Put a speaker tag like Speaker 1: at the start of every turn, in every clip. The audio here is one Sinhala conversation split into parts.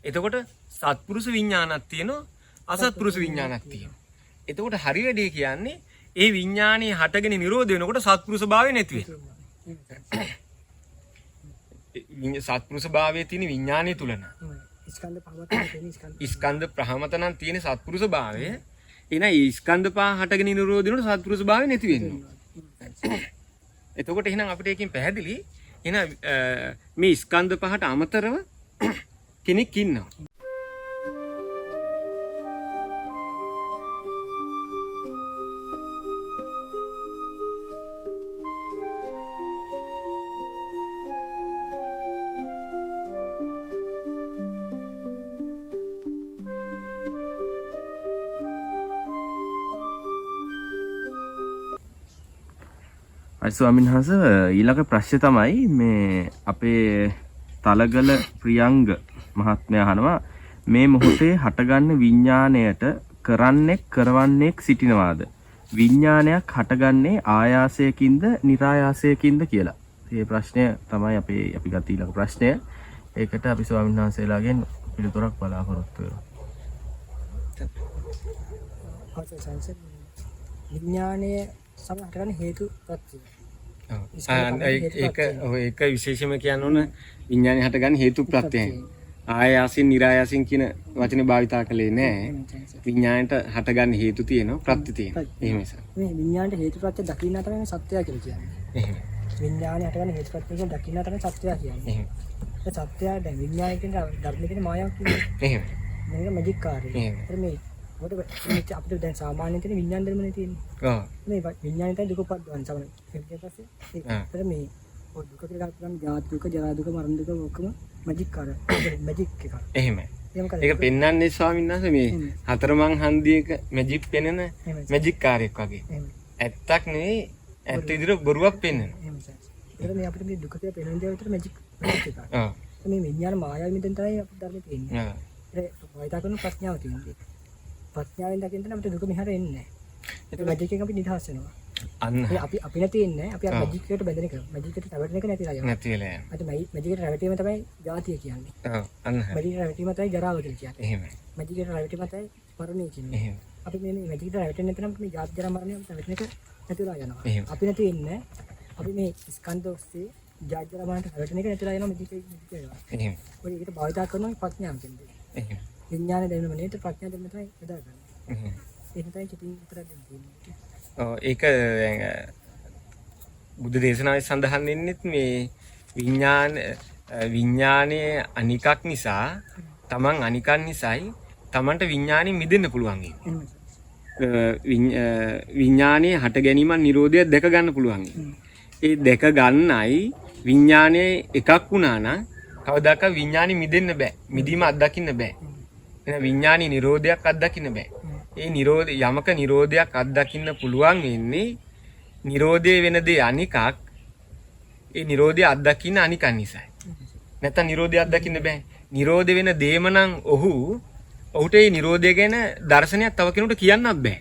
Speaker 1: එතකොට සත්පුරුෂ විඥානක් තියෙනවා අසත්පුරුෂ විඥානක් තියෙනවා. එතකොට හරි වැඩේ කියන්නේ ඒ විඥානේ හටගෙන නිරෝධ වෙනකොට සත්පුරුෂ භාවය නැති වෙනවා. සත්පුරුෂ භාවයේ තියෙන විඥානය තුල නම් ස්කන්ධ ප්‍රහමතනම් තියෙන සත්පුරුෂ භාවය එන ඒ ස්කන්ධ පහ හටගෙන නිරෝධ වෙනකොට සත්පුරුෂ භාවය නැති වෙනවා. එතකොට එහෙනම් අපිට එකකින් පැහැදිලි එහෙනම් මේ ස්කන්ධ පහට අමතරව කෙනෙක් ඉන්නවා.
Speaker 2: ස්වාමීන් වහන්සේ ඊළඟ ප්‍රශ්නේ තමයි මේ අපේ තලගල ප්‍රියංග මහත්මයා අහනවා මේ මොහොතේ හටගන්න විඥාණයට කරන්නෙක් කරවන්නෙක් සිටිනවාද විඥානයක් හටගන්නේ ආයාසයකින්ද નિરાයාසයකින්ද කියලා. මේ ප්‍රශ්නය තමයි අපි ගත්ත ඊළඟ ප්‍රශ්නය. ඒකට අපි ස්වාමීන් වහන්සේලාගෙන් පිළිතුරක් බලාපොරොත්තු වෙනවා.
Speaker 3: විඥානයේ සමහරවිට හේතු ප්‍රත්‍ය.
Speaker 1: ඒක විශේෂම කියන්න ඕන විඥානය හටගන්න හේතු ප්‍රත්‍යයයි. ආයාසින් නිරායාසින් කියන වචනේ භාවිතා කළේ නෑ. විඥාණයට හටගන්න හේතු තියෙනවා ප්‍රත්‍ය තියෙනවා. එහෙම නිසා.
Speaker 3: මේ විඥාණයට හේතු ප්‍රත්‍ය දකින්න තමයි සත්‍යය කියලා කියන්නේ. එහෙම. විඥානය හටගන්න හේතු ප්‍රත්‍ය කියන දකින්න තමයි සත්‍යය කියන්නේ. එහෙම. ඒ සත්‍යය දැන් විඥානය කියන ධර්මයේ තියෙන මායාවක් කියන්නේ. එහෙම. මේක මැජික් කාර්යය. එහෙම. මේ මොකද අපිට දැන් සාමාන්‍යයෙන් තියෙන විඥාන ධර්මනේ තියෙන්නේ. ඔව්. මේ විඥානයට දුක පද්දවන්න සමන. ඊට පස්සේ ඒකට මේ දුක කියලා ගන්න ජාති දුක, ජරා දුක, මරණ දුක ඔක්කොම මැජික් කාර්ය. මැජික් එක.
Speaker 1: එහෙමයි. ඒක පෙන්වන්නේ ස්වාමීන් වහන්සේ මේ හතරමං හන්දියක මැජික් පෙන්වන මැජික් කාර්යයක් වගේ. ඇත්තක් නෙවෙයි ඇත්ත විදිහට බොරුවක් පෙන්වනවා.
Speaker 3: එහෙමයි. මේ අපිට මේ දුක කියලා පෙන්වන දේ විතර මැජික් එකක්. ඔව්. මේ විඥාන මායාවෙන් මෙතෙන් තමයි අපිට ධර්මයේ තියෙන්නේ. ඔව්. ඒක වයිතා කරන ප්‍රඥාව තියෙනවා. ප්‍රඥාවෙන් දකින්න අපිට දුක මෙහාට එන්නේ නැහැ. ඒක මැජික් එකෙන් අපි නිදහස් වෙනවා.
Speaker 1: අන්න.
Speaker 3: අපි නැති ඉන්නේ අපි අර මැජික් එකට බැඳෙන එක. මැජික් එකට රැවටෙන එක නැතිලා යනවා.
Speaker 1: නැතිලා යනවා.
Speaker 3: අද මැජික් එකට රැවටීම තමයි ජාතිය කියන්නේ.
Speaker 1: ඔව්. අන්න.
Speaker 3: මැජික් එකට රැවටීම තමයි ජරාව කියලා කියන්නේ.
Speaker 1: එහෙමයි.
Speaker 3: මැජික් එකට රැවටීම තමයි මරණය කියන්නේ. එහෙම. අපි මේ මැජික් එකට රැවටෙන්නේ නැත්නම් මේ ජාති ජරා මරණය අපිට රැවටෙන එක නැතිලා යනවා. අපි නැති ඉන්නේ අපි මේ ස්කන්ධ ඔස්සේ ජාති ජරා මරණයට රැවටෙන එක නැතිලා යනවා මැජික් එක. එහෙම. ඔය ඒකට භාවිතා කරනවා ප්‍රඥාව කියන්නේ. එහෙම. විඥානය දෙන්නම නේද ප්‍රඥාව දෙන්න තමයි බෙදා ගන්න. එහෙම. ඒක තමයි කිතින් උත්තර දෙන්නේ.
Speaker 1: ඒක බුද්ධ දේශනාවේ සඳහන් වෙන්නේත් මේ විඥානයේ අනිකක් නිසා තමන් අනිකන් නිසායි තමන්ට විඥානෙ මිදෙන්න පුළුවන් විඥානයේ හට ගැනීම නිරෝධය දැක ගන්න පුළුවන්. ඒ දැක ගන්නයි විඥානයේ එකක් වුණා නම් කවදාකවත් විඥානෙ මිදෙන්න බෑ. මිදීම අත්දකින්න බෑ. එහෙනම් විඥානයේ නිරෝධයක් අත්දකින්න බෑ. ඒ නිරෝධ යමක නිරෝධයක් අත්දකින්න පුළුවන් වෙන්නේ නිරෝධය වෙන දේ අනිකක් ඒ නිරෝධය අත්දකින්න අනිකන් නිසායි. නැත්නම් නිරෝධය අත්දකින්න බෑ. නිරෝධ වෙන දේම නම් ඔහුට ඒ නිරෝධය ගැන දර්ශනයක් තව කෙනෙකුට කියන්නත් බෑ.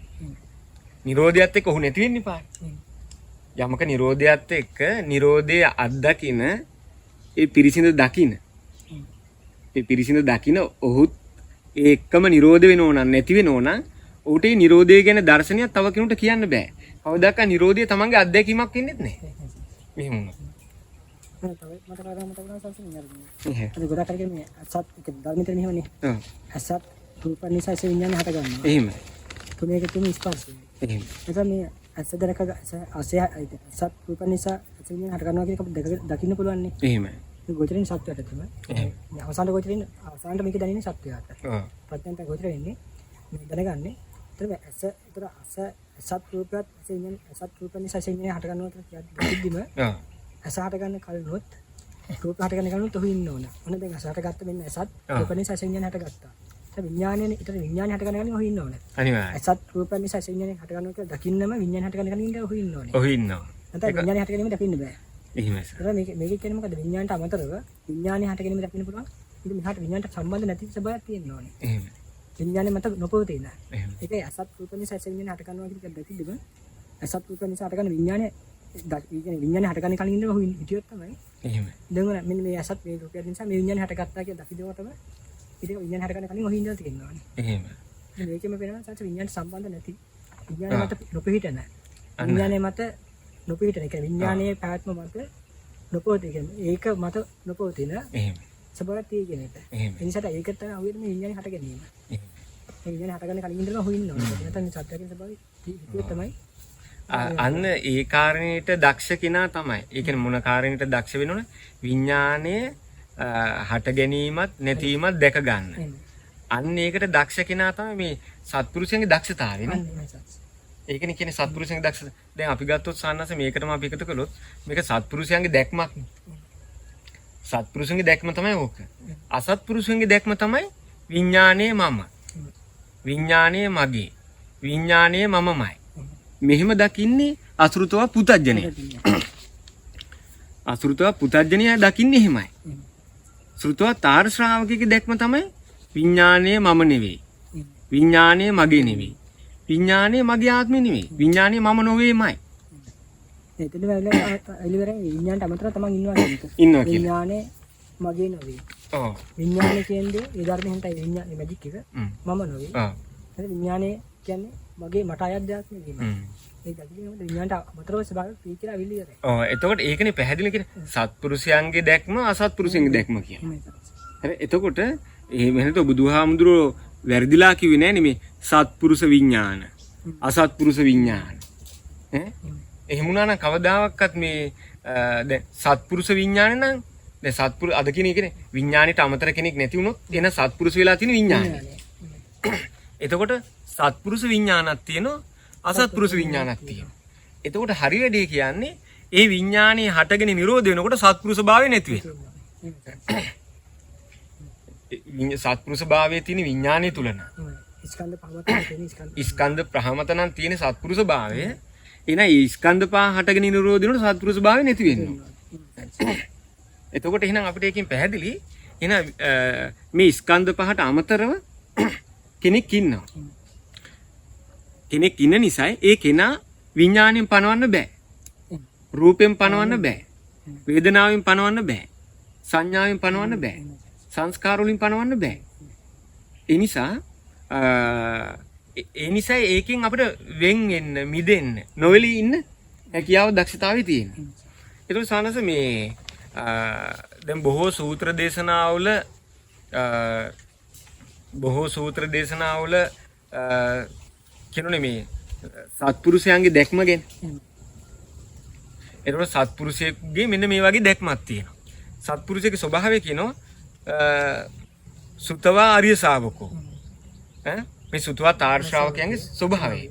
Speaker 1: නිරෝධයත් එක්ක ඔහු නැති වෙන්න එපා. යමක නිරෝධයත් එක්ක නිරෝධය අත්දකින්න ඒ පිරිසිඳ දකින්න. ඒ පිරිසිඳ දකින්න ඔහුත් ඒකම නිරෝධ වෙනෝ නම් නැති වෙනෝ නම් ඔහුට ඒ නිරෝධය ගැන දර්ශනයක් තව කෙනෙකුට කියන්න බෑ. කවදාකවත් නිරෝධය තමන්ගේ අත්දැකීමක් වෙන්නේ නැහැ. මෙහෙම වුණා.
Speaker 3: මට කරගන්න සල්සන්නේ. ඒක ගොඩක් කරගෙන මේ අසත් එක ධර්මෙට මෙහෙමනේ. ඔව්. අසත් රූප නිසා ඒ විඥානේ හට ගන්නවා.
Speaker 1: එහෙම.
Speaker 3: තුනේක තුන ස්පර්ශය. එහෙම. එතන මේ අසදරක අසය අසත් රූප නිසා ඒ විඥානේ හට ගන්නවා කියන එක දකින්න පුළුවන් නේ.
Speaker 1: එහෙමයි.
Speaker 3: මේ ගොචරින් සත්‍යයට තමයි. එහෙම. අවසාන ගොචරින් අවසානට මේක දැනෙන්නේ සත්‍යයට. ඔව්. ප්‍රඥාන්ත ගොචර වෙන්නේ මේ දැනගන්නේ. ඒතර අසත් රූපයත් අසත් රූප නිසා ඒ විඥානේ හට ගන්නවා කියලා කිව්දිම ඔව්. අස හට ගන්න කලිනුත් රූප හට ගන්න කලිනුත් ඔහු ඉන්න ඕන. ඔන්න දැන් අස හට ගත්ත මෙන්න අසත් රූප නිසා විඥානය හට ගත්තා. ඒ විඥානයනේ ඊට විඥානය හට ගන්න කලින් ඔහු ඉන්න ඕන.
Speaker 1: අනිවාර්යයෙන්.
Speaker 3: අසත් රූප නිසා විඥානය හට ගන්නවා කියලා දකින්නම විඥානය හට ගන්න කලින් ඔහු ඉන්න ඕනේ.
Speaker 1: ඔහු ඉන්නවා.
Speaker 3: නැත්නම් විඥානය හට ගැනීම දකින්න බෑ.
Speaker 1: එහෙමයි.
Speaker 3: මේක කියන්නේ මොකද විඥානට අමතරව විඥානය හට ගැනීම දකින්න පුළුවන්. ඊට මෙහාට විඥානට සම්බන්ධ නැති ස්වභාවයක් තියෙන්න ඕනේ. එහෙමයි. විඥානය මත නොපවතින. ඒකයි අසත් රූප නිසා විඥානය හට ගන්නවා කියන එක දැකිද්දිම අසත් රූප නිසා හට ගන්න විඥානය විඥානේ හටගන්න කලින් ඉඳලා හිටියොත් තමයි
Speaker 1: එහෙම.
Speaker 3: දැන් මෙන්න මේ ඇසත් මේ රූපය නිසා මේ විඥානේ හටගත්තා කියලා දකින්නකොටම ඉතින් විඥානේ හටගන්න කලින් ඔහි ඉඳලා තියෙනවානේ.
Speaker 1: එහෙම.
Speaker 3: ඉතින් මේකෙම වෙනවා සත්‍ය විඥාන සම්බන්ධ නැති. විඥානේ මත නොපිහිටන. විඥානේ මත නොපිහිටන. ඒ කියන්නේ විඥානයේ පැවැත්ම මත නොපවතින. කියන්නේ ඒක මත නොපවතින.
Speaker 1: එහෙම.
Speaker 3: සබරතිය කියන එක.
Speaker 1: එහෙම.
Speaker 3: ඒ නිසා ඒක තමයි අවුවේ මේ විඥානේ හට ගැනීම.
Speaker 1: එහෙම.
Speaker 3: මේ විඥානේ හට ගන්න කලින් ඉඳලා ඔහි ඉන්නවා. නැත්නම් සත්‍යයෙන් ස්වභාවය හිතුවේ තමයි
Speaker 1: අන්න ඒ කාරණේට දක්ෂ කෙනා තමයි. ඒ කියන්නේ මොන කාරණේට දක්ෂ වෙනවනේ? විඥානයේ හට ගැනීමත් නැතිවීමත් දැක ගන්න. අන්න ඒකට දක්ෂ කෙනා තමයි මේ සත්පුරුෂයන්ගේ දක්ෂතාවය නේ. ඒකනේ කියන්නේ සත්පුරුෂයන්ගේ දක්ෂ. දැන් අපි ගත්තොත් සාන්නස මේකටම අපි එකතු කළොත් මේක සත්පුරුෂයන්ගේ දැක්මක්. සත්පුරුෂයන්ගේ දැක්ම තමයි ඕක. අසත්පුරුෂයන්ගේ දැක්ම තමයි විඥානයේ මම. විඥානයේ මගේ. විඥානයේ මමමයි. මෙහෙම දකින්නේ අසෘතව පුතඥය. අසෘතව පුතඥය දකින්නේ එහෙමයි. සෘතව තාර ශ්‍රාවකයේ දැක්ම තමයි විඥානයේ මම නෙවෙයි. විඥානයේ මගේ නෙවෙයි. විඥානයේ මගේ ආත්මෙ නෙවෙයි. විඥානයේ මම නොවේමයි.
Speaker 3: එතන එලිවරෙන් විඥානට අමතරව තමන් ඉන්නවා කියන එක.
Speaker 1: ඉන්නවා කියලා.
Speaker 3: විඥානේ මගේ නොවේ.
Speaker 1: ඔව්.
Speaker 3: විඥානේ කියන්නේ ඒ ධර්මයෙන් හිතයි විඥානේ මැජික් එක මම නොවේ.
Speaker 1: ඔව්.
Speaker 3: හරි විඥානේ කියන්නේ මගේ මට අයද්‍යාත්මය වීම. ඒ ගැටලුව විඥානට අමතරව ස්වභාවය පීකිලා අවිලි කරේ.
Speaker 1: ඔව් එතකොට ඒකනේ පැහැදිලි කියන්නේ සත්පුරුෂයන්ගේ දැක්ම අසත්පුරුෂයන්ගේ දැක්ම කියන්නේ. හරි එතකොට එහෙම නැත්නම් බුදුහාමුදුරුවෝ වැරදිලා කිව්වේ නෑනේ මේ සත්පුරුෂ විඥාන අසත්පුරුෂ විඥාන. ඈ එහෙම වුණා නම් කවදාවත් මේ දැන් සත්පුරුෂ විඥානේ නම් දැන් සත්පුරු අද කියන එකනේ විඥානෙට අමතර කෙනෙක් නැති වුණොත් එන සත්පුරුෂ වෙලා තියෙන විඥානය. එතකොට සත්පුරුෂ විඥානක් තියෙනවා අසත්පුරුෂ විඥානක් තියෙනවා. එතකොට හරි වැඩේ කියන්නේ ඒ විඥානේ හටගෙන නිරෝධ වෙනකොට සත්පුරුෂ භාවය නැති වෙනවා. සත්පුරුෂ භාවයේ තියෙන විඥානය තුල නම්
Speaker 3: ස්කන්ධ පහමතන තියෙන
Speaker 1: ස්කන්ධ ප්‍රහමතනම් තියෙන සත්පුරුෂ භාවය එන ඒ ස්කන්ධ පහ හටගෙන නිරෝධ වෙනකොට සත්පුරුෂ භාවය නැති වෙනවා. එතකොට එහෙනම් අපිට එකකින් පැහැදිලි එන මේ ස්කන්ධ පහට අමතරව කෙනෙක් ඉන්නවා. කෙනෙක් ඉන්න නිසා ඒ කෙනා විඥාණයෙන් පනවන්න බෑ. රූපයෙන් පනවන්න බෑ. වේදනාවෙන් පනවන්න බෑ. සංඥාවෙන් පනවන්න බෑ. සංස්කාර වලින් පනවන්න බෑ. ඒ නිසා ඒකෙන් අපිට වෙන් වෙන්න, මිදෙන්න, නොවැළී ඉන්න හැකියාව දක්ෂතාවය තියෙනවා. ඒතකොට සානස මේ දැන් බොහෝ සූත්‍ර දේශනාවල කියනෝනේ මේ සත්පුරුෂයන්ගේ දැක්ම ගැන. ඒතකොට සත්පුරුෂයෙක්ගේ මෙන්න මේ වගේ දැක්මක් තියෙනවා. සත්පුරුෂයෙකුගේ ස්වභාවය කියනවා සුතවා ආර්ය ශාවකෝ. මේ සුතවා තාර ශ්‍රාවකයන්ගේ ස්වභාවය.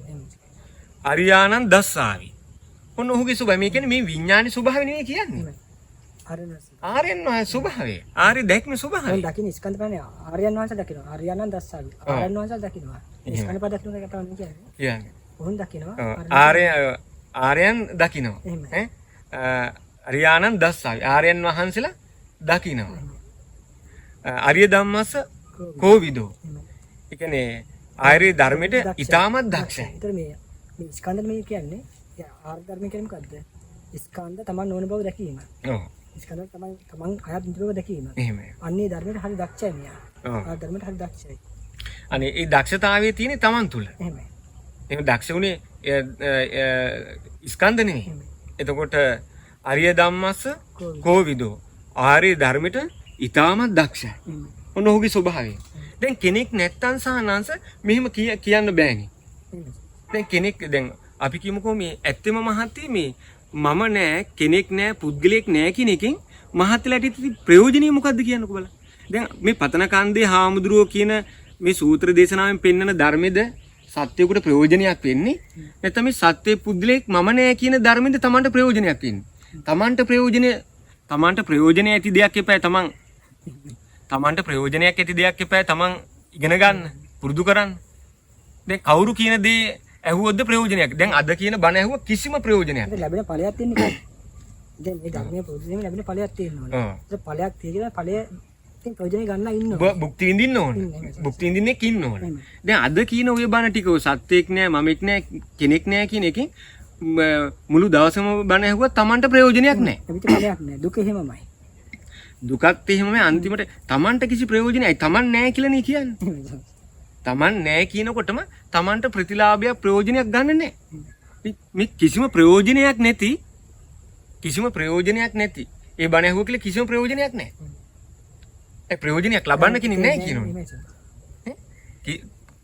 Speaker 1: අරියානන් දස්සාවි. ඔන්න ඔහුගේ ස්වභාවය. මේ කියන්නේ මේ විඥානයේ ස්වභාවය නෙවෙයි කියන්නේ. ආර්යයන් වහන්සේ ස්වභාවය. ආර්ය දැක්මේ ස්වභාවය.
Speaker 3: දැන් දකින්න ස්කන්ධ ප්‍රාණය ආර්යයන් වහන්සේ දකිනවා. ආර්යයන් දස්සාවි. ආර්යයන් වහන්සේ දකිනවා. ස්කන්ධ පද දකින්න එක තමයි කියන්නේ.
Speaker 1: කියන්නේ.
Speaker 3: ඔවුන් දකිනවා.
Speaker 1: ආර්යයන් දකිනවා. අරියානන් දස්සාවි. ආර්යයන් වහන්සේලා දකිනවා. ආර්ය ධම්මස කෝවිදෝ. ඒ කියන්නේ ආර්ය ධර්මයට ඊටමත් දක්ෂයි.
Speaker 3: ඒතර මේ ස්කන්ධ මේ කියන්නේ ආර්ය ධර්ම කියන්නේ මොකද්ද? ස්කන්ධ තමන් නොවන බව දැකීම.
Speaker 1: ඔව්.
Speaker 3: ස්කන්ධ තමන් අයත් නිතරම දැකීම.
Speaker 1: එහෙමයි.
Speaker 3: අන්නේ ධර්මයට හරි දක්ෂයි මෙයා.
Speaker 1: ඔව්.
Speaker 3: ආ ධර්මයට හරි දක්ෂයි.
Speaker 1: අනේ ඒ දක්ෂතාවයේ තියෙන්නේ තමන් තුල.
Speaker 3: එහෙමයි.
Speaker 1: එහෙම දක්ෂ උනේ ස්කන්ධ නෙමෙයි. එතකොට ආර්ය ධම්මස කෝවිදෝ. ආර්ය ධර්මයට ඊටමත් දක්ෂයි. ඔන්න ඔහුගේ ස්වභාවය. දැන් කෙනෙක් නැත්තම් සාහනංශ මෙහෙම කියන්න බෑනේ. දැන් කෙනෙක් දැන් අපි කියමුකෝ මේ ඇත්තම මහත්ය මේ මම නෑ කෙනෙක් නෑ පුද්ගලයෙක් නෑ කියන එකෙන් මහත්ලට ප්‍රයෝජනීය මොකද්ද කියන්නකෝ බලන්න. දැන් මේ පතන කන්දේ හාමුදුරුවෝ කියන මේ සූත්‍ර දේශනාවෙන් පෙන්වන ධර්මෙද සත්‍යයකට ප්‍රයෝජනයක් වෙන්නේ නැත්නම් මේ සත්‍ය පුද්ගලයෙක් මම නෑ කියන ධර්මෙද Tamanට ප්‍රයෝජනයක් වෙන්නේ. Tamanට ප්‍රයෝජනය ඇති දෙයක් එපා තමන්ට ප්‍රයෝජනයක් ඇති දෙයක් එපා තමන් ඉගෙන ගන්න පුරුදු කරන්න. දැන් කවුරු කියන දේ ඇහුවොත්ද ප්‍රයෝජනයක්. දැන් අද කියන බණ ඇහුව කිසිම ප්‍රයෝජනයක් නැහැ.
Speaker 3: ලැබෙන ඵලයක් තියෙන්නේ කොහොමද? දැන් මේ ධර්මයේ ප්‍රයෝජනෙම ලැබෙන ඵලයක් තියෙනවා. ඒක ඵලයක් තියෙන ඵලය ඉතින් ප්‍රයෝජනෙ ගන්න ඉන්න ඕනේ.
Speaker 1: භුක්ති විඳින්න ඕනේ. භුක්ති විඳින්නෙක් ඉන්න ඕනේ. දැන් අද කියන ඔය බණ ටික සත්‍යයක් නෑ මමෙක් නෑ කෙනෙක් නෑ කියන එකෙන් මුළු දවසම බණ ඇහුවත් Tamanට ප්‍රයෝජනයක් නැහැ.
Speaker 3: ප්‍රතිඵලයක් නැහැ. දුක එහෙමමයි.
Speaker 1: දුකත් එහෙමමයි අන්තිමට Tamanට කිසි ප්‍රයෝජනයක් Taman නැහැ කියලා නේ කියන්නේ. Taman නැහැ කියනකොටම Tamanට ප්‍රතිලාභයක් ප්‍රයෝජනයක් ගන්න නැහැ. මේ කිසිම ප්‍රයෝජනයක් නැති ඒ බණ ඇහුව කියලා කිසිම ප්‍රයෝජනයක් නැහැ. ඒ ප්‍රයෝජනයක් ලබන්න කෙනෙක් නැහැ කියනවනේ.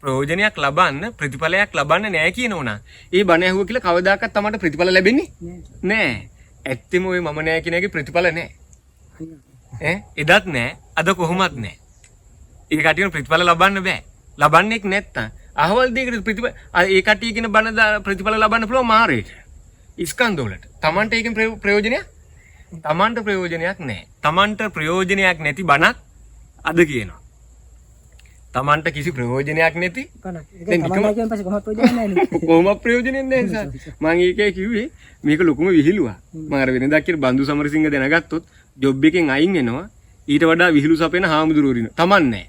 Speaker 1: ප්‍රයෝජනයක් ලබන්න ප්‍රතිඵලයක් ලබන්න නැහැ කියනවනා. ඒ බණ ඇහුව කියලා කවදාකවත් Tamanට ප්‍රතිඵල ලැබෙන්නේ නැහැ. ඇත්තෙම ඔය මම නැහැ කියන එකේ ප්‍රතිඵල නැහැ. එදත් නැහැ අද කොහොමත් නැහැ. ඒ කටියට ප්‍රතිඵල ලබන්න බෑ. ලබන්නේක් නැත්තම් අහවල් දෙයකට ප්‍රතිඵල ඒ කටිය කියන බණ ප්‍රතිඵල ලබන්න පුළුවන් මාරේට. ස්කන්ධ වලට. Tamanට ඒකෙන් ප්‍රයෝජනයක් Tamanට ප්‍රයෝජනයක් නැහැ. Tamanට ප්‍රයෝජනයක් නැති බණක් අද කියනවා. Tamanට කිසි ප්‍රයෝජනයක් නැති
Speaker 3: බණක්. ඒක තමයි කියන පස්සේ කොහොමද ප්‍රයෝජනයක් නැහැ නේ.
Speaker 1: කොහොමද ප්‍රයෝජනයක් නැහැ සර්. මම ඒකේ කිව්වේ මේක ලොකුම විහිළුවක්. මම අර වෙනදා කියලා බන්දු සමරසිංහ දැනගත්තොත් ජොබ් එකෙන් අයින් වෙනවා. ඊට වඩා විහිළු සපේන හාමුදුරුවෝ ඉන්න. Taman නැහැ.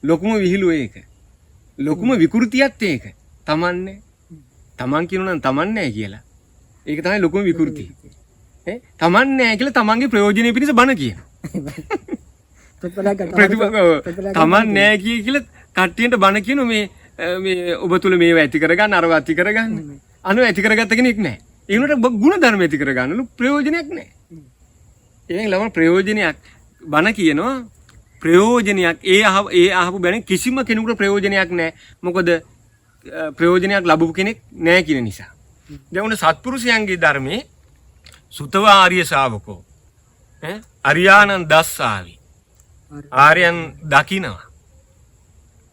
Speaker 1: ලොකුම විහිළුව ඒක. ලොකුම විකෘතියක් ඒක. Taman නැහැ. Taman කියනවා නම් Taman නැහැ කියලා. ඒක තමයි ලොකුම විකෘතිය. Taman නැහැ කියලා Tamanගේ ප්‍රයෝජනෙ පිණිස බණ කියනවා. Taman නැහැ කියලා කට්ටියට බණ කියන මේ ඔබ තුල මේව ඇති කරගන්න අරව ඇති කරගන්න. අනු ඇති කරගත්ත කෙනෙක් නැහැ. ඒ උනට ගුණ ධර්ම ඇති කරගන්නලු ප්‍රයෝජනයක් නැහැ. ඒෙන් ළම ප්‍රයෝජනයක් බණ කියනවා ප්‍රයෝජනයක් ඒ අහපු බැන කිසිම කෙනෙකුට ප්‍රයෝජනයක් නැහැ. මොකද ප්‍රයෝජනයක් ලැබපු කෙනෙක් නැහැ කියන නිසා. දැන් උන සත්පුරුෂයන්ගේ ධර්මයේ සුතව ආර්ය ශාවකෝ අරියානන් දස්සාවි ආර්යයන් දකිනවා.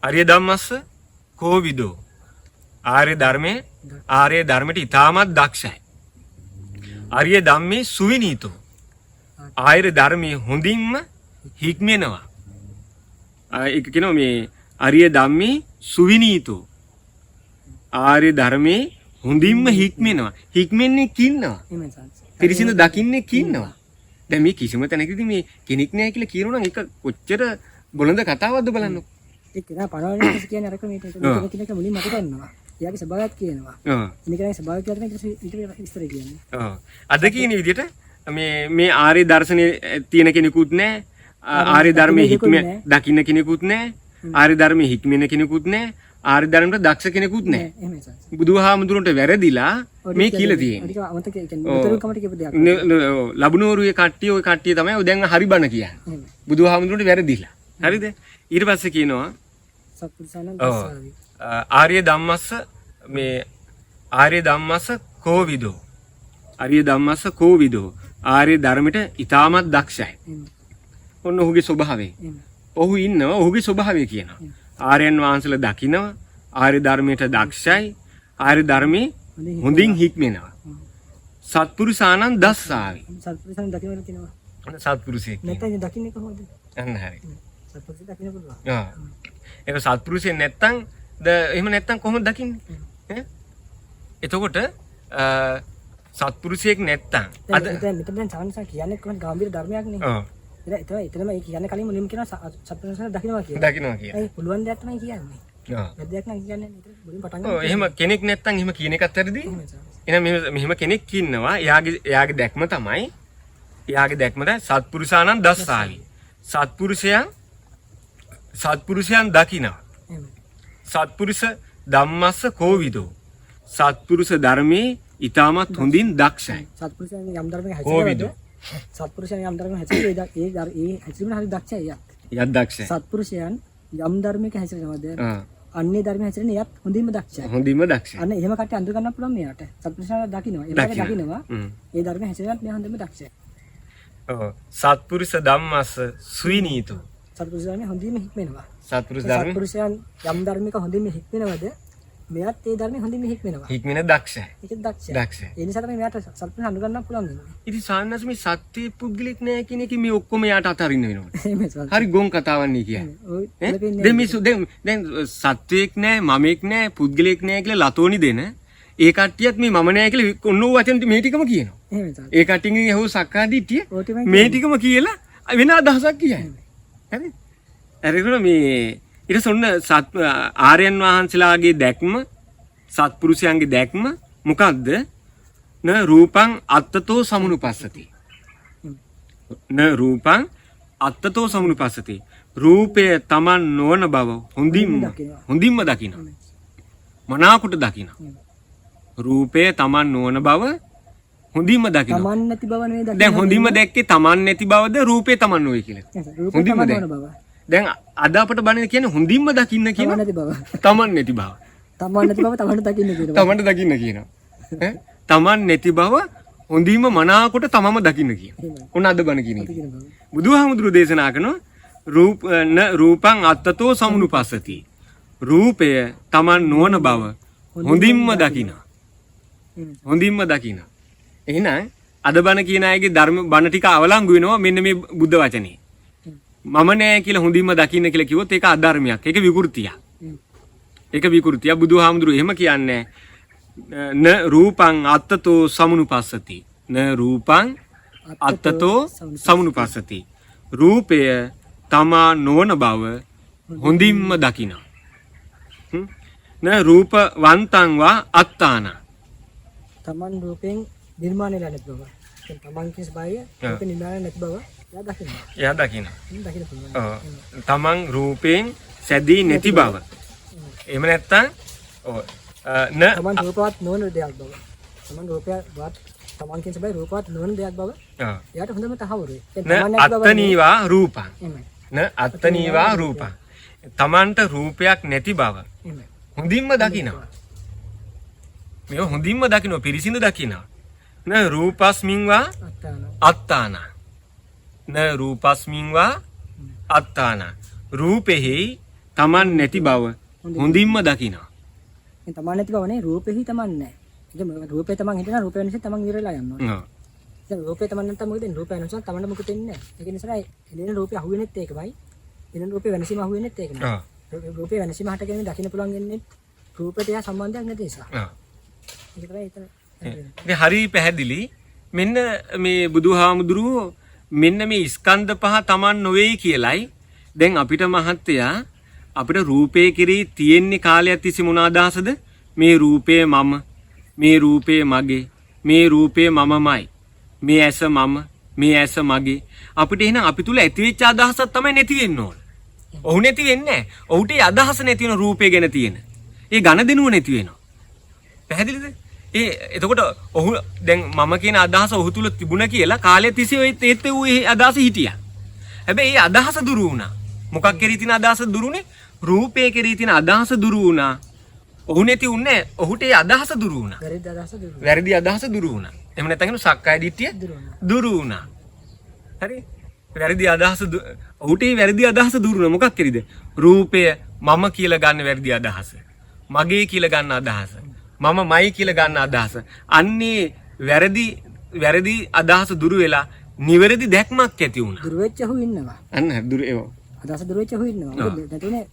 Speaker 1: ආර්ය ධම්මස්ස කෝවිදෝ ආර්ය ධර්මයට ඊටමත් දක්ෂයි. ආර්ය ධම්මේ සුවිනීතෝ ආර්ය ධර්මයේ හොඳින්ම හික්මෙනවා. ඒක කියනවා මේ ආර්ය ධම්මේ සුවිනීතෝ ආර්ය ධර්මයේ හොඳින්ම හික්මෙනවා. හික්මෙන්නේ කින්නවා. පිරිසිදු දකින්නේ කින්නවා. දැන් මේ කිසිම තැනකදී මේ කෙනෙක් නැහැ කියලා කියනවා නම් ඒක කොච්චර බොළඳ කතාවක්ද බලන්න.
Speaker 3: ඒක නා පරවන්නේ කියන්නේ අර ක්‍රමයට කෙනෙක් මුලින්ම මතක ගන්නවා. එයාගේ ස්වභාවයක් කියනවා. ඉනිකගේ ස්වභාවය කියලා තමයි ඊට විස්තර කියන්නේ.
Speaker 1: අද කියන විදිහට මේ ආර්ය දර්ශනේ තියෙන කෙනෙකුත් නැහැ. ආර්ය ධර්මයේ හික්ම දකින්න කෙනෙකුත් නැහැ. ආර්ය ධර්මයේ හික්මෙන කෙනෙකුත් නැහැ. ආර්ය ධර්මයට දක්ෂ කෙනෙකුත් නැහැ. බුදුහාමුදුරන්ට වැරදිලා මේ කියලා තියෙන්නේ. ලබුනෝරුවේ කට්ටිය ඔය කට්ටිය තමයි දැන් හරි බණ කියන්නේ. බුදුහාමුදුරන්ට වැරදිලා. හරිද? ඊට පස්සේ කියනවා ආර්ය ධම්මස්ස කෝවිදෝ. ආර්ය ධර්මයට ඊටමත් දක්ෂයි. ඔන්න ඔහුගේ ස්වභාවය. ඔහු ඉන්නවා ඔහුගේ ස්වභාවය කියනවා. ආර්යයන් වහන්සේලා දකිනවා ආර්ය ධර්මයට දක්ෂයි. ආර්ය ධර්මයේ හොඳින් හික්මෙනවා. සත්පුරුෂානන් දස්සාවි.
Speaker 3: සත්පුරුෂයන් දකින්න කියනවා.
Speaker 1: සත්පුරුෂයෙක්.
Speaker 3: නැත්නම් දකින්නේ කොහොමද?
Speaker 1: අන්න හරි.
Speaker 3: සත්පුරුෂය දකින්න පුළුවන්.
Speaker 1: ඒක සත්පුරුෂයෙක් නැත්නම් එහෙම නැත්නම් කොහොමද දකින්නේ? එතකොට සත්පුරුෂයෙක් නැත්නම්
Speaker 3: අද මෙතන සාංශා කියන්නේ කොහොමද ගාම්භීර ධර්මයක් නේ. එතනම ඒ කියන්නේ කලින් මුලින්ම කියනවා සත්පුරුෂයන් දකින්නවා කියලා. ඒ පුළුවන් දෙයක් තමයි කියන්නේ. වැදගත් නම් කියන්නේ මුලින් පටන් ගන්න.
Speaker 1: එහෙම කෙනෙක් නැත්නම් එහෙම කියන එකත් වැරදි. එහෙනම් මෙහෙම කෙනෙක් ඉන්නවා. එයාගේ දැක්ම තමයි සත්පුරුෂානන් දස්සාවි. සත්පුරුෂයන් දකිනවා. සත්පුරුෂ ධම්මස්ස කෝවිදෝ. සත්පුරුෂ ධර්මයේ ඊටමත් හොඳින් දක්ෂයි.
Speaker 3: සත්පුරුෂයන් යම් ධර්මයක හැසිරෙන්නේ. සත්පුරුෂයන් යම් ධර්මයක හැසිරෙන්නේ ඒ හැසිරීම හරි දක්ෂයි යක්.
Speaker 1: යක් දක්ෂයි.
Speaker 3: සත්පුරුෂයන් යම් ධර්මයක හැසිරෙනවද? අන්නේ ධර්මයක හැසිරෙන එයත් හොඳින්ම දක්ෂයි. අන්න එහෙම කට්ටිය අඳුර ගන්න පුළුවන් මෙයාට. සත්පුරුෂයන් දකින්නවා. ඒකට දකින්නවා. ඒ ධර්මයේ හැසිරෙනත් මෙයා හොඳින්ම දක්ෂයි.
Speaker 1: ඔව්. සත්පුරුෂ ධම්මස්ස සුවිනීතෝ.
Speaker 3: සත්පුරුෂයන් හොඳින්ම හික්මෙනවා.
Speaker 1: සත්පුරුෂයන්
Speaker 3: යම් ධර්මික හොඳින්ම හික්මෙනවද? මෙයාත් ඒ ධර්මයේ හොඳින්ම හික්මෙනවා.
Speaker 1: හික්මෙන දක්ෂයි.
Speaker 3: ඒක දක්ෂයි. ඒ නිසා තමයි මෙයාට සත්පුරුෂයන් අඳුර ගන්න පුළුවන් වෙන්නේ.
Speaker 1: ඉතින් සාන්නස් මේ සත්‍ය පුද්ගලික නෑ කියන එක මේ ඔක්කොම යාට අතරින්න වෙනවා. හරි ගොන් කතාවක් නේ කියන්නේ. දැන් සත්වයක් නෑ මමෙක් නෑ පුද්ගලෙක් නෑ කියලා ලතෝනි දෙන ඒ කට්ටියත් මේ මම නෑ කියලා ඔන්නෝ වචන මේ ටිකම කියනවා. ඒ කට්ටියකින් ඇහුව සක්කාදිට්ඨිය මේ ටිකම කියලා වෙන අදහසක් කියන්නේ. හරි? හරිද මේ ඊට සොන්න ආර්යයන් වහන්සේලාගේ දැක්ම සත්පුරුෂයන්ගේ දැක්ම මොකද්ද? න රූපං අත්තතෝ සමුනුපස්සති. න රූපං අත්තතෝ සමුනුපස්සති. රූපය Taman නොවන බව හොඳින්ම දකින. මනාකොට දකින. රූපය Taman නොවන බව හොඳින්ම දකින.
Speaker 3: තමන් නැති බව නෙවෙයි දකින්න.
Speaker 1: දැන් හොඳින්ම දැක්කේ Taman නැති බවද රූපේ Taman නොවේ කියලා.
Speaker 3: රූපේ
Speaker 1: හොඳින්ම
Speaker 3: තමන්
Speaker 1: දැක්.
Speaker 3: නොවන බව.
Speaker 1: දැන් අද අපට බණේ කියන්නේ හොඳින්ම දකින්න
Speaker 3: තමන්
Speaker 1: කියන
Speaker 3: නැති බව.
Speaker 1: Taman නැති බව.
Speaker 3: තමන් නැති බව තමන්ට දකින්න කියනවා.
Speaker 1: තමන්ට දකින්න කියනවා. ඈ Taman නැති බව හොඳින්ම මනාකොට තමම දකින්න කියනවා. ඔන්න අද බණ කියන්නේ. බුදුහාමුදුරු දේශනා කරනවා රූපං අත්තතෝ සමුනුපස්සති. රූපය Taman නොවන බව හොඳින්ම දකින්න. හොඳින්ම දකින්න. එහෙනම් අද බණ කියන අයගේ ධර්ම බණ ටික අවලංගු වෙනවා මෙන්න මේ බුද්ධ වචනේ. මම නෑ කියලා හොඳින්ම දකින්න කියලා කිව්වොත් ඒක අධර්මයක්. ඒක විකෘතියක්. ඒක විකෘතිය. බුදුහාමුදුරු එහෙම කියන්නේ න රූපං අත්තතෝ සමුනුපස්සති. න රූපං අත්තතෝ සමුනුපස්සති. රූපය තමා නොවන බව හොඳින්ම දකින. න රූපවන්තං වා අත්තාන.
Speaker 3: තමන් රූපෙන් නිර්මාණය වෙලා නැති බව. දැන් තමන්ගේ ස්වභාවය රූප නිර්මාණය නැති බව එයා දකින්න.
Speaker 1: එයා දකින.
Speaker 3: දකින්න පුළුවන්.
Speaker 1: තමන් රූපයෙන් සැදී නැති බව. එහෙම නැත්තම්
Speaker 3: තමන් රූපවත් නොවන දෙයක් බව. තමන් රූපවත් තමන්ගේ ස්වභාවය රූපවත් නොවන දෙයක් බව. එයාට හොඳම තහවුරුයි.
Speaker 1: අත්තනීවා රූපං. න අත්තනීවා රූපං. තමන්ට රූපයක් නැති බව හොඳින්ම දකිනවා. මේ හොඳින්ම දකිනවා පිරිසිදු දකිනවා. න රූපස්මින් වා අත්තාන. න රූපස්මින් වා අත්තාන. රූපෙහි තමන් නැති බව හොඳින්ම දකිනවා.
Speaker 3: මේ තමන් නැති බව නේ රූපෙහි තමන් නැහැ. ඒක රූපේ තමන් හිටිනා රූපය නිසා තමන් ඉවරලා යනවා. දැන් රූපේ තමන් නැත්නම් මොකද වෙන්නේ? රූපය නිසා තමන්ට මොකද වෙන්නේ නැහැ. ඒක නිසා එළින රූපය අහුවෙන්නේත් ඒකමයි. එළින රූපේ වෙනසීම අහුවෙන්නේත් ඒකමයි. රූපේ වෙනසීම හටගෙන දකින්න පුළුවන් වෙන්නේ රූපයට යා සම්බන්ධයක් නැති නිසා. ඒක තමයි එතන.
Speaker 1: ඉතින් හරි පැහැදිලි. මෙන්න මේ බුදුහාමුදුරුවෝ මෙන්න මේ ස්කන්ධ පහ තමන් නොවේයි කියලයි දැන් අපිට මහත්තයා අපිට රූපේ කෙරෙහි තියෙන්නේ කාලයක් තිස්සේ මොන අදහසද? මේ රූපය මම, මේ රූපය මගේ, මේ රූපය මමමයි, මේ ඇස මම, මේ ඇස මගේ. අපිට එහෙනම් අපි තුල ඇතිවෙච්ච අදහසක් තමයි නැති වෙන්න ඕන. ඔහු නැති වෙන්නේ නැහැ. ඔහුට ඒ අදහස නැති වෙන රූපය ගැන තියෙන. ඒ ඝන දෙනුව නැති වෙනවා. පැහැදිලිද? එතකොට ඔහු දැන් මම කියන අදහස ඔහු තුල තිබුණා කියලා කාලය තිස්සේ ඒත් ඌ ඒ අදහස හිටියා. හැබැයි ඒ අදහස දුරු වුණා. මොකක් කෙරී තියෙන අදහස දුරුනේ? රූපේ කෙරී තියෙන අදහස දුරු වුණා. ඔහු නැති උන්නේ ඔහුට ඒ අදහස දුරු වුණා. වැරදි අදහස දුරු වුණා. එහෙම නැත්නම් සක්කාය දිට්ඨිය දුරු වුණා. හරි? වැරදි අදහස ඔහුට ඒ වැරදි අදහස දුරු වුණා. මොකක් කෙරීද? රූපය මම කියලා ගන්න වැරදි අදහස. මගේ කියලා ගන්න අදහස. මමමයි කියලා ගන්න අදහස. අන්නේ වැරදි අදහස දුරු වෙලා නිවැරදි දැක්මක් ඇති වුණා.
Speaker 3: දුරු වෙච්ච හු ඉන්නවා.
Speaker 1: අන්න දුරු ඒව.
Speaker 3: අදහස දුරු වෙච්ච හු ඉන්නවා. මොකද නැතුනේ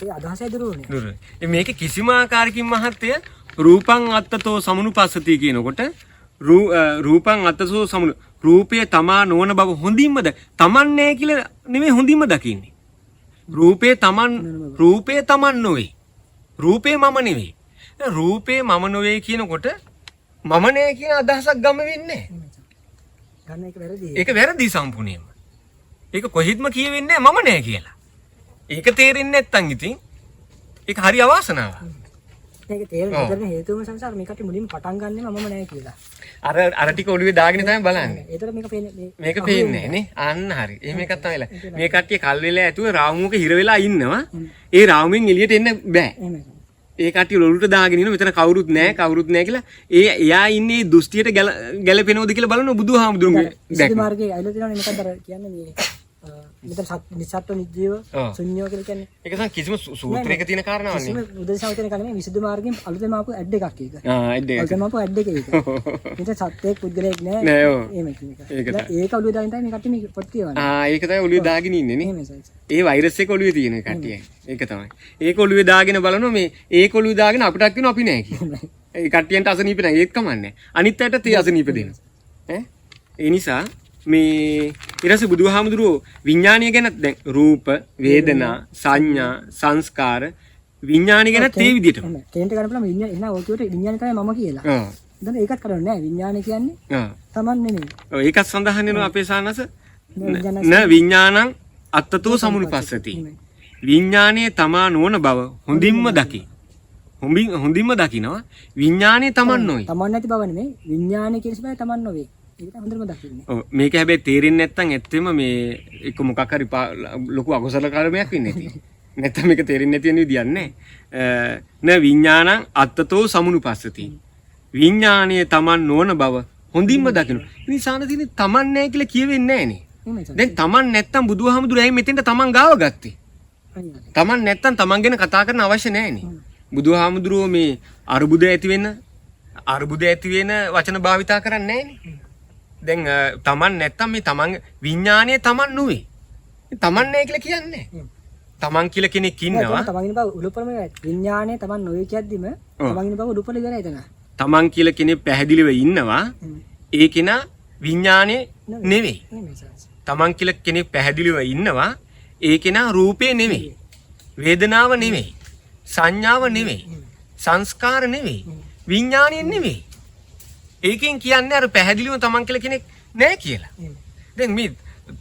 Speaker 3: ඒ අදහසයි දුරු වුණේ.
Speaker 1: දුරු. මේක කිසිම ආකාරකින් මහත්ය රූපං අත්තතෝ සමුනුපස්සති කියනකොට රූපං අත්තතෝ සමුනු රූපය තමා නොවන බව හොඳින්ම තමන් නැහැ කියලා නෙමෙයි හොඳින්ම දකින්නේ. රූපේ තමන් නොවේ. රූපේ මම නෙවෙයි. රූපේ මම නොවේ කියනකොට මම නෑ කියන අදහසක් ගම වෙන්නේ
Speaker 3: ගන්න එක වැරදි.
Speaker 1: ඒක වැරදි සම්පූර්ණයෙන්ම. ඒක කොහෙත්ම කියවෙන්නේ මම නෑ කියලා. ඒක තේරෙන්නේ නැත්තම් ඉතින් ඒක හරි අවාසනාවක්.
Speaker 3: ඒක තේරෙන්න හේතුවම සංසාර මේකට මුලින්ම පටන් ගන්නෙ මමම නෑ කියලා.
Speaker 1: අර ටික ඔළුවේ දාගෙන තමයි බලන්නේ.
Speaker 3: ඒතර මේක
Speaker 1: පේන්නේ නේ. අන්න හරි. එහෙම එකක් තමයි. මේ කට්ටිය කල් වෙලා ඇතුව රාමුවක හිර වෙලා ඉන්නවා. ඒ රාමුවෙන් එළියට එන්න බෑ. ඒ කට්ටිය ඔළුවට දාගෙන ඉන්න මෙතන කවුරුත් නැහැ කියලා එයා ඉන්නේ දෘෂ්ටියට ගැලපෙනවද කියලා බලන බුදුහාමුදුරුවෝ
Speaker 3: දැක්ක මාර්ගයේ අයල තියෙනවනේ මොකක්ද අර කියන්නේ මේ මෙතන නිසත්ව නිජීව ශුන්‍යව කියලා කියන්නේ
Speaker 1: ඒක තමයි කිසිම සූත්‍රයක තියෙන කාරණාවක් නේ
Speaker 3: උදේසාව තියෙන කාරණා මේ විසුද්ධි මාර්ගයෙන් අලුතෙන් ආපු ඇඩ් එකක් ඒක
Speaker 1: ඇඩ් එකක්
Speaker 3: අලුතෙන් ආපු ඇඩ් එක ඒක මෙතන සත්‍යයක් පුද්ගලයෙක් නෑ එහෙම කියන එක ඒක ඔළුවේ දාගෙන තමයි මේ කට්ටිය මේ පොත් කියවන්නේ
Speaker 1: ඒක තමයි ඔළුවේ දාගෙන ඉන්නේ නේ ඒ වෛරස් එක ඔළුවේ තියෙන කට්ටිය ඒක තමයි ඒක ඔළුවේ දාගෙන බලනවා මේ ඒක ඔළුවේ දාගෙන අපිටක් වෙනවා අපි නෑ කියලා ඒ කට්ටියන්ට අසනීප නෑ ඒත් කමන්නේ අනිත් අයට තේ අසනීප දෙනවා ඒ නිසා මේ ඊට බුදුහාමුදුරුවෝ විඥානය ගැන දැන් රූප වේදනා සංඥා සංස්කාර විඥානය ගැන ඒ විදිහටම.
Speaker 3: කෙනෙක්ට ගන්න පුළුවන් විඥාන එනවා ඔය කියවට විඥාන තමයි මම කියලා.
Speaker 1: ඔව්.
Speaker 3: දැන් ඒකත් කරන්නේ නැහැ. විඥානය කියන්නේ
Speaker 1: ඔව්.
Speaker 3: Taman නෙමෙයි.
Speaker 1: ඔව් ඒකත් සඳහන් වෙනවා අපේ සානස. න විඥානං අත්තතෝ සමුනුපස්සති. විඥානයේ තමා නොවන බව හොඳින්ම දකි. හොඳින්ම දකිනවා. විඥානයේ තමන් නොවේ.
Speaker 3: Taman නැති බව නෙමෙයි. විඥානය කියන ස්වභාවය Taman නොවේ. ඒක තමයි හොඳටම දකින්නේ.
Speaker 1: ඔව් මේක හැබැයි තේරෙන්නේ නැත්නම් ඇත්තෙම මේ එක මොකක් හරි ලොකු අකුසල කර්මයක් වෙන්නේ නැති. නැත්නම් මේක තේරෙන්නේ නැති වෙන විදියක් නැහැ. න විඥානං අත්තතෝ සමුනුපස්සති. විඥානයේ තමන් නොවන බව හොඳින්ම දකිනවා. ඉතින් සාන තියෙන්නේ තමන් නැහැ කියලා කියවෙන්නේ නැහනේ. දැන් තමන් නැත්තම් බුදුහාමුදුරු ඇයි මෙතෙන්ට තමන් ගාව ගත්තේ? තමන් නැත්තම් තමන් ගැන කතා කරන්න අවශ්‍ය නැහනේ. බුදුහාමුදුරුවෝ මේ අරුබුද ඇති වෙන වචන භාවිතා කරන්නේ නැහනේ. දැන් තමන් නැත්තම් මේ තමන් විඥානයේ තමන් නෙවෙයි. තමන් නැහැ කියලා කියන්නේ. තමන් කියලා කෙනෙක් ඉන්නවා.
Speaker 3: තමන්ගේ බව උඩුපරම විඥානයේ Taman නොවේ කියද්දිම තමන්ගේ බව උඩුපර ඉවරයි එතන.
Speaker 1: තමන් කියලා කෙනෙක් පැහැදිලිව ඉන්නවා. ඒ කෙනා විඥානයේ නෙවෙයි. තමන් කියලා කෙනෙක් පැහැදිලිව ඉන්නවා. ඒ කෙනා රූපේ නෙවෙයි. වේදනාව නෙවෙයි. සංඥාව නෙවෙයි. සංස්කාර නෙවෙයි. විඥානය නෙවෙයි. ඒකෙන් කියන්නේ අර පැහැදිලිව තමන් කියලා කෙනෙක් නැහැ කියලා. දැන් මේ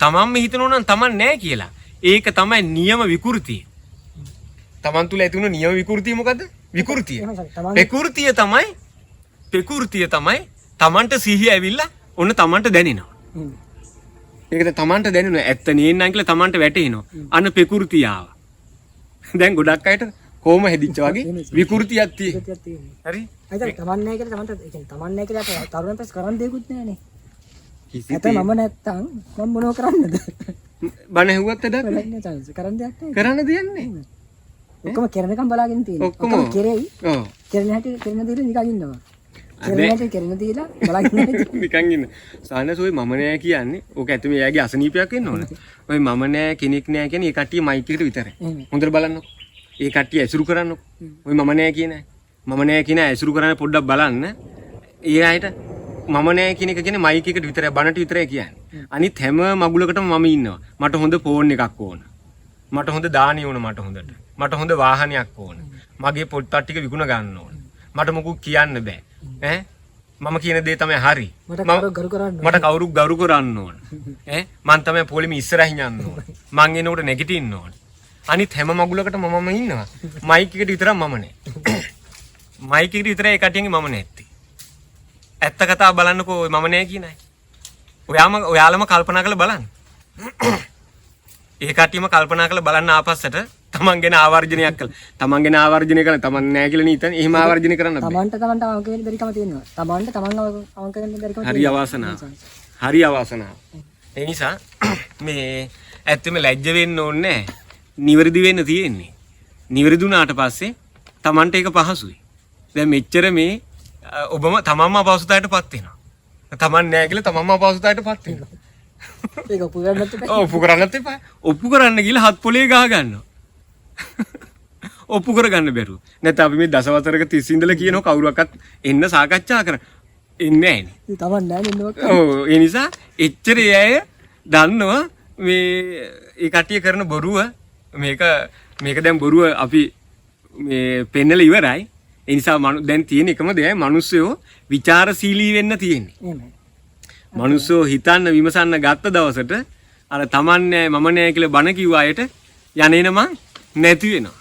Speaker 1: තමන්ම හිතනවා නම් තමන් නැහැ කියලා. ඒක තමයි නියම විකෘතිය. තමන් තුල ඇති වුණු නියම විකෘතිය මොකද්ද? විකෘතිය. ප්‍රකෘතිය තමයි තමන්ට සිහිය ඇවිල්ලා ඔන්න තමන්ට දැනෙනවා. ඒකද තමන්ට දැනෙනවා ඇත්ත නේන්නම් කියලා තමන්ට වැටෙනවා. අන්න ප්‍රකෘතිය ආවා. දැන් ගොඩක් අයට කොහොම හැදිච්ච වගේ විකෘතියක් තියෙනවා. හරි?
Speaker 3: අයිතර Taman නැහැ කියලා Tamanට ඒ කියන්නේ Taman නැහැ කියලා තරුණ පැස් කරන් දෙයක්වත් නැහනේ. නැත්නම් මම නැත්තම් මම මොනව කරන්නද?
Speaker 1: බණ ඇහුවත් වැඩක්
Speaker 3: නැහැ chance කරන් දෙයක් නැහැ.
Speaker 1: කරන්න දෙයක් නැහැ.
Speaker 3: ඔක්කොම කරනකම් බලාගෙන තියෙනවා. ඔක්කොම කෙරෙයි. ඔව්. කෙරෙන හැටි කෙරෙන දේ නිකන් ඉන්නවා. කෙරෙන හැටි කෙරෙන දේ බලාගෙන
Speaker 1: නිකන් ඉන්න. සානස් ඔය මම නෑ කියන්නේ. ඕක ඇත්තම එයාගේ අසනීපයක් වෙන්න ඕන. ඔය මම නෑ කෙනෙක් නෑ කියන්නේ ඒ කට්ටිය මයික් එකට විතරයි. හොඳට බලන්නකො. ඒ කට්ටිය ඇසුරු කරන්නකො. ඔය මම නෑ කියන්නේ. මම නෑ කියන ඇසුරු කරන්න පොඩ්ඩක් බලන්න. ඒ අයට මම නෑ කියන එක කියන්නේ මයික් එකට විතරයි බණට විතරයි කියන්නේ. අනිත් හැම මගුලකටම මම ඉන්නවා. මට හොඳ ෆෝන් එකක් ඕන. මට හොඳ දානිය ඕන මට හොඳට. මට හොඳ වාහනයක් ඕන. මගේ පොත් ටික විකුණ ගන්න ඕන. මට මොකුත් කියන්න බෑ. ඈ මම කියන දේ තමයි හරි. මට කවුරුත් ගරු කරන්න ඕන. ඈ මං තමයි පොලිමේ ඉස්සරහින් යන්න ඕන. මං එනකොට නැගිටින්න ඕන. අනිත් හැම මගුලකටම මම ඉන්නවා. මයික් එකට විතරක් මම නෑ. මයික් එකට විතරයි ඒ කටියන්ගේ මම නැත්තේ. ඇත්ත කතාව බලන්නකෝ මම නෑ කියන අය. ඔයාලම කල්පනා කරලා බලන්න. ඒ කටියම කල්පනා කරලා බලන්න ආපස්සට තමන් ගැන ආවර්ජනයක් කළා. තමන් ගැන ආවර්ජනය කළා තමන් නෑ කියලා නීතන. එහෙම ආවර්ජනය කරන්න බෑ.
Speaker 3: තමන්ට අවංක වෙන්න බැරිකම තියෙනවා. තමන්ට අවංක වෙන්න බැරිකම තියෙනවා.
Speaker 1: හරි අවාසනාව. හරි අවාසනාව. ඒ නිසා මේ ඇත්තම ලැජ්ජ වෙන්න ඕනේ නෑ. නිවැරදි වෙන්න තියෙන්නේ. නිවැරදි වුණාට පස්සේ තමන්ට ඒක පහසුයි. දැන් මෙච්චර මේ ඔබම තමන්ම අපහසුතාවයටපත් වෙනවා. තමන් නෑ කියලා තමන්ම අපහසුතාවයටපත් වෙනවා.
Speaker 3: ඒක ඔප්පු කරන්නත් එපා.
Speaker 1: ඔප්පු කරන්නත් එපා. ඔප්පු කරන්න ගිහලා හත් පොලේ ගහ ගන්නවා. ඔප්පු කරගන්න බැරුව. නැත්නම් අපි මේ දසවතරක 30 ඉඳලා කියනවා කවුරුවක්වත් එන්න සාකච්ඡා කරන්න. එන්නේ නැහනේ.
Speaker 3: තමන් නෑ නේද?
Speaker 1: ඔව් ඒ නිසා එච්චර අය දන්නවා මේ ඒ කට්ටිය කරන බොරුව මේක දැන් බොරුව අපි මේ පෙන්නලා ඉවරයි. ඒ නිසා දැන් තියෙන එකම දේ මිනිස්සුયો ਵਿਚාරශීලී වෙන්න තියෙන්නේ.
Speaker 3: එහෙමයි.
Speaker 1: මිනිස්සුયો හිතන්න විමසන්න ගත්ත දවසට අර තමන් නෑ මම නෑ කියලා බන කිව්ව අයට යන්නේනම නැති වෙනවා.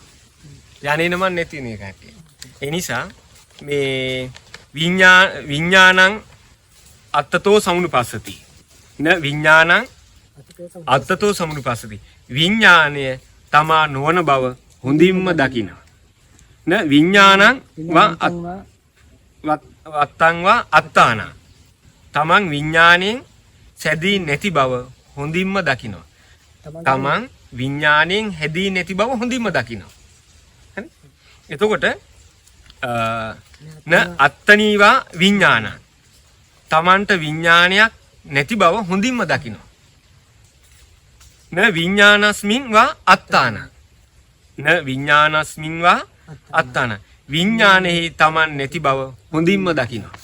Speaker 1: යන්නේනම නැති වෙන එකක්. ඒ නිසා මේ විඥානං අත්තතෝ සමුනුපස්සති. න විඥානං අත්තතෝ සමුනුපස්සති. විඥානය තමා නොවන බව හොඳින්ම දකිනවා. න විඥානං වත්තං වා අත්තාන. තමන් විඥාණයෙන් සැදී නැති බව හොඳින්ම දකිනවා. තමන් විඥාණයෙන් හැදී නැති බව හොඳින්ම දකිනවා. හරි? එතකොට න අත්තනීවා විඥාන. තමන්ට විඥානයක් නැති බව හොඳින්ම දකිනවා. න විඥානස්මින් වා අත්තාන. න විඥානස්මින් වා අත්තාන. විඥානෙහි තමන් නැති බව හොඳින්ම දකිනවා.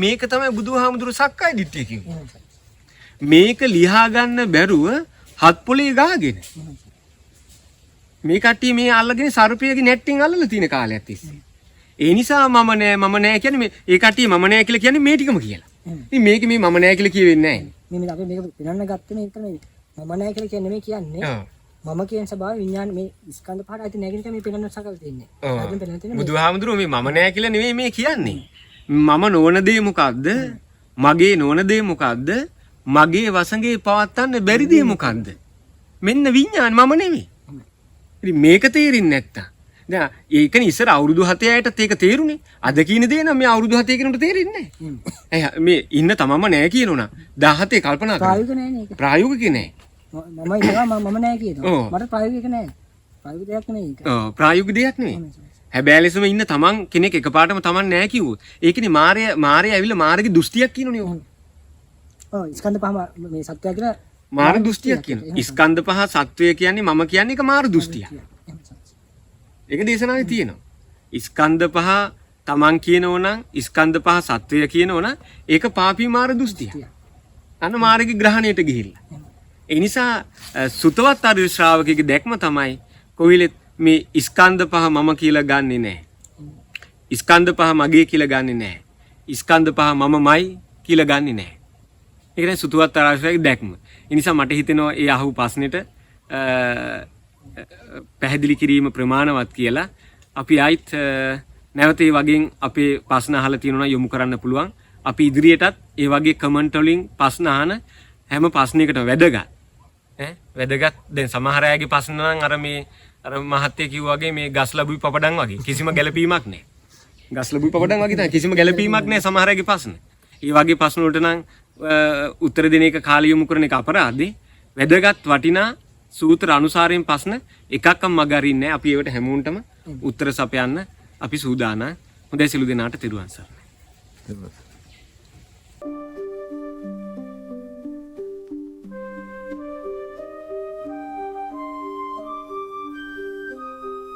Speaker 1: මේක තමයි බුදුහාමුදුරු සක්කාය දිට්ඨිය කිව්වේ. මේක ලියා ගන්න බැරුව හත් පොලේ ගාගෙන. මේ කට්ටිය මේ අල්ලගෙන සර්පයාගේ නැට්ටෙන් අල්ලලා තියෙන කාලයක් තිස්සේ. ඒ නිසා මම නෑ කියන්නේ මේ ඒ කට්ටිය මම නෑ කියලා කියන්නේ මේ ටිකම කියලා. ඉතින් මේක මේ මම නෑ කියලා කියෙන්නේ නෑ.
Speaker 3: මේ අපි මේක පෙන්වන්න ගත්තේ මේක නෙමෙයි. මම නෑ කියලා කියන්නේ මේ කියන්නේ. මම කියන ස්වභාවය විඥාන මේ ස්කන්ධ පහට ඇති නැගෙන එක මේ පෙන්වන්න සකල් තියෙන්නේ.
Speaker 1: ආදම් පෙන්වන්න තියෙන්නේ. බුදුහාමුදුරුවෝ මේ මම නෑ කියලා නෙමෙයි මේ කියන්නේ. මම නොවන දේ මොකද්ද? මගේ නොවන දේ මොකද්ද? මගේ වසඟේ පවත්තන්න බැරි දේ මොකද්ද? මෙන්න විඥාන මම නෙමෙයි. ඉතින් මේක තේරෙන්නේ නැත්තම් දැන් ඒකනේ ඉස්සර අවුරුදු 7-8ට ඒක තේරුනේ. අද කියන දේ නම් මේ අවුරුදු 7 කෙනෙකුට තේරෙන්නේ නැහැ. මේ ඉන්න තමම නැහැ කියනෝනා 17 කල්පනා කරා.
Speaker 3: ප්‍රායෝගික නෑ නේද?
Speaker 1: ප්‍රායෝගික නෑ.
Speaker 3: මම ඉන්නවා මම නෑ කියනවා. මට ප්‍රායෝගික නෑ. ප්‍රායෝගික දෙයක් නෙමෙයි ඒක.
Speaker 1: ප්‍රායෝගික දෙයක් නෙමෙයි. හැබැයි ලෙසම ඉන්න තමන් කෙනෙක් එකපාරටම තමන් නැහැ කිව්වොත් ඒකනේ මාරය ඇවිල්ලා මාරගේ දෘෂ්ටියක් කියනෝනේ ඔහොම.
Speaker 3: ස්කන්ධ පහ මේ සත්‍යය කියලා
Speaker 1: මාර දෘෂ්ටියක් කියනවා. ස්කන්ධ පහ සත්වය කියන්නේ මම කියන්නේ ඒක මාර දෘෂ්ටියක්. ඒක දේශනාවේ තියෙනවා. ස්කන්ධ පහ තමන් කියනෝ නම් ස්කන්ධ පහ සත්වය කියනෝ නම් ඒක පාපී මාර දෘෂ්ටියක්. අන්න මාර්ගේ ග්‍රහණයට ගිහිල්ලා. ඒ නිසා සුතවත් ආර්ය ශ්‍රාවකෙගේ දැක්ම තමයි කොවිලෙත් මේ ස්කන්ධ පහ මම කියලා ගන්නෙ නැහැ. ස්කන්ධ පහ මගේ කියලා ගන්නෙ නැහැ. ස්කන්ධ පහ මමමයි කියලා ගන්නෙ නැහැ. ඒක තමයි සුතවත් ආර්ය ශ්‍රාවකෙගේ දැක්ම. ඒ නිසා මට හිතෙනවා ඒ අහු ප්‍රශ්නෙට පැහැදිලි කිරීම ප්‍රමාණවත් කියලා අපි ආයිත් නැවත ඒ වගේ අපේ ප්‍රශ්න අහලා තියෙනවා යොමු කරන්න පුළුවන්. අපි ඉදිරියටත් ඒ වගේ කමෙන්ට් වලින් ප්‍රශ්න අහන හැම ප්‍රශ්නයකටම වැදගත්. වැදගත් දැන් සමහර අයගේ ප්‍රශ්න නම් අර මහත්තයා කිව්වා වගේ මේ ගස් ලැබුයි පපඩම් වගේ කිසිම ගැළපීමක් නැහැ. ගස් ලැබුයි පපඩම් වගේ තමයි කිසිම ගැළපීමක් නැහැ සමහර අයගේ ප්‍රශ්න. ඒ වගේ ප්‍රශ්න වලට නම් උත්තර දෙන එක කාලය යොමු කරන එක අපරාධේ. වැදගත් වටිනා සූත්‍ර අනුසාරයෙන් ප්‍රශ්න එකක්ම මග අරින්නේ නැහැ. අපි ඒවට හැමෝටම උත්තර සපයන්න අපි සූදානම්. හොඳයි සිළු දෙනාට තෙරුවන් සරණයි.